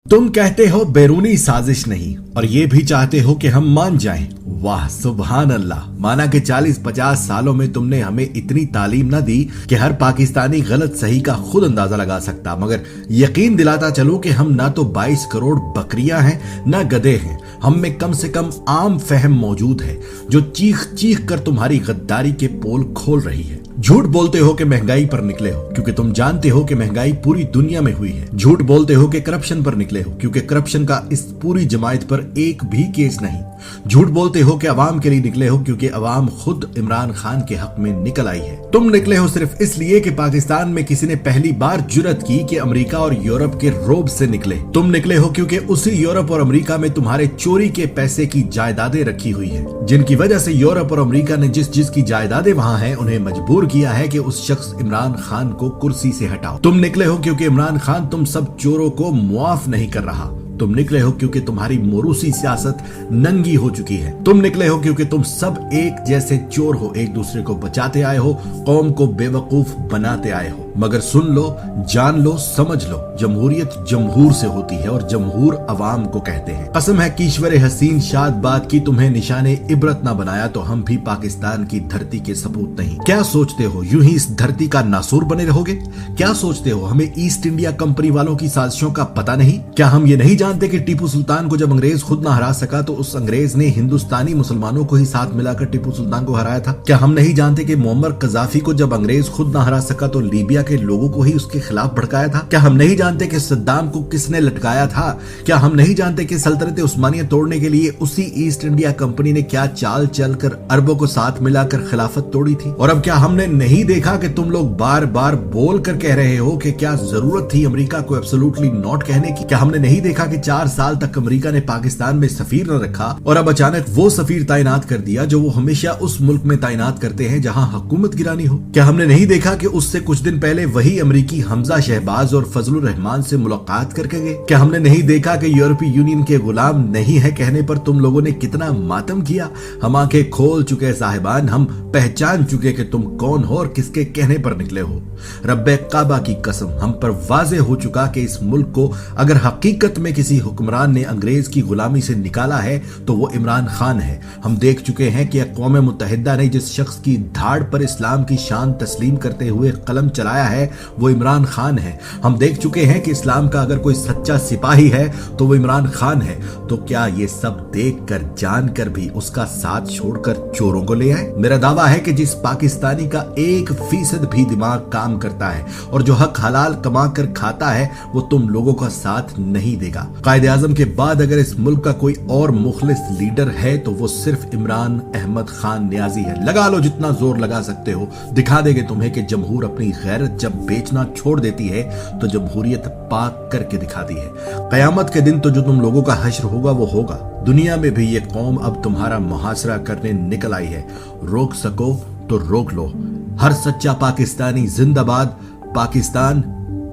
तुम कहते हो बैरूनी साजिश नहीं और ये भी चाहते हो कि हम मान जाएं। वाह सुभान अल्लाह। माना कि 40-50 सालों में तुमने हमें इतनी तालीम ना दी कि हर पाकिस्तानी गलत सही का खुद अंदाजा लगा सकता, मगर यकीन दिलाता चलो कि हम ना तो 22 करोड़ बकरियां हैं ना गधे हैं। हम में कम से कम आम फहम मौजूद है जो चीख चीख कर तुम्हारी गद्दारी के पोल खोल रही है। झूठ बोलते हो कि महंगाई पर निकले हो क्योंकि तुम जानते हो कि महंगाई पूरी दुनिया में हुई है। झूठ बोलते हो कि करप्शन पर निकले हो क्योंकि करप्शन का इस पूरी जमायत पर एक भी केस नहीं। झूठ बोलते हो कि अवाम के लिए निकले हो क्योंकि अवाम खुद इमरान खान के हक में निकल आई है। तुम निकले हो सिर्फ इसलिए कि पाकिस्तान में किसी ने पहली बार जुर्रत की कि अमेरिका और यूरोप के रोब से निकले। तुम निकले हो क्योंकि उसी यूरोप और अमेरिका में तुम्हारे चोरी के पैसे की जायदादें रखी हुई है, जिनकी वजह से यूरोप और अमेरिका ने जिसकी जायदादें वहां हैं उन्हें मजबूर किया है कि उस शख्स इमरान खान को कुर्सी से हटाओ। तुम निकले हो क्योंकि इमरान खान तुम सब चोरों को मुआफ नहीं कर रहा। तुम निकले हो क्योंकि तुम्हारी मोरूसी सियासत नंगी हो चुकी है। तुम निकले हो क्योंकि तुम सब एक जैसे चोर हो, एक दूसरे को बचाते आए हो, कौम को बेवकूफ बनाते आए हो। मगर सुन लो, जान लो, समझ लो, जमहूरियत जमहूर से होती है और जमहूर अवाम को कहते हैं। कसम है ईश्वर हसीन शाद बात की तुम्हें निशाने इबरत ना बनाया तो हम भी पाकिस्तान की धरती के सपूत नहीं। क्या सोचते हो यूं ही इस धरती का नासूर बने रहोगे? क्या सोचते हो हमें ईस्ट इंडिया कंपनी वालों की साजिशों का पता नहीं? क्या हम ये नहीं जानते कि टीपू सुल्तान को जब अंग्रेज खुद ना हरा सका तो उस अंग्रेज ने हिंदुस्तानी मुसलमानों को ही साथ मिलाकर टीपू सुल्तान को हराया था? क्या हम नहीं जानते कि मोअम्मर कजाफी को जब अंग्रेज खुद ना हरा सका तो लीबिया के लोगों को ही उसके खिलाफ भड़काया था? क्या हम नहीं जानते कि सद्दाम को किसने लटकाया था? क्या हम नहीं जानते कि सल्तनत उस्मानिया तोड़ने के लिए उसी ईस्ट इंडिया कंपनी ने क्या चाल चलकर अरबों को साथ मिलाकर खिलाफत तोड़ी थी? और अब क्या हमने नहीं देखा कि तुम लोग बार बार बोल कर कह रहे हो कि क्या जरूरत थी अमेरिका को एब्सोल्युटली नॉट कहने की? क्या हमने नहीं देखा कि 4 साल तक अमेरिका ने पाकिस्तान में सफीर न रखा और अब अचानक वो सफीर तैनात कर दिया जो वो हमेशा उस मुल्क में तैनात करते हैं जहां हुकूमत गिरानी हो? क्या हमने नहीं देखा कि उससे कुछ दिन पहले वही अमेरिकी हमजा शहबाज और फजलुर रहमान से मुलाकात करके गए? क्या हमने नहीं देखा कि यूरोपीय यूनियन के गुलाम नहीं है कहने पर तुम लोगों ने कितना मातम किया? हम आंखें खोल चुके साहिबान, हम पहचान चुके कि तुम कौन हो और किसके कहने पर निकले हो। रब्बे काबा की कसम, हम पर वाज़े हो चुका कि इस मुल्क को अगर हकीकत में किसी हुक्मरान ने अंग्रेज की गुलामी से निकाला है तो वो इमरान खान है। हम देख चुके हैं कि अक़वाम मुत्तहिदा ने जिस शख्स की धाड़ पर इस्लाम की शान तस्लीम करते हुए कलम चलाया है वो इमरान खान है। हम देख चुके हैं कि इस्लाम का अगर कोई सच्चा सिपाही है तो वो इमरान खान है। तो क्या ये सब देख कर जान कर भी उसका साथ छोड़कर चोरों को ले आए? मेरा दावा है कि जिस पाकिस्तानी का 1% भी दिमाग काम करता है और जो हक हलाल कमा कर खाता है वो तुम लोगों का साथ नहीं देगा। कायद आजम के बाद अगर इस मुल्क का कोई और मुखलिस लीडर है तो वो सिर्फ इमरान अहमद खान नियाजी है। लगा लो जितना जोर लगा सकते हो, दिखा देंगे तुम्हें कि जमहूर अपनी गैरत जब बेचना छोड़ देती है तो जमहूरियत पाक करके दिखाती है। कयामत के दिन तो जो तुम लोगों का हश्र होगा वो होगा। दुनिया में भी ये कौम अब तुम्हारा मुहासरा करने निकल आई है। रोक सको तो रोक लो। हर सच्चा पाकिस्तानी जिंदाबाद, पाकिस्तान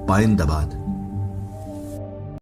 पाइंदाबाद।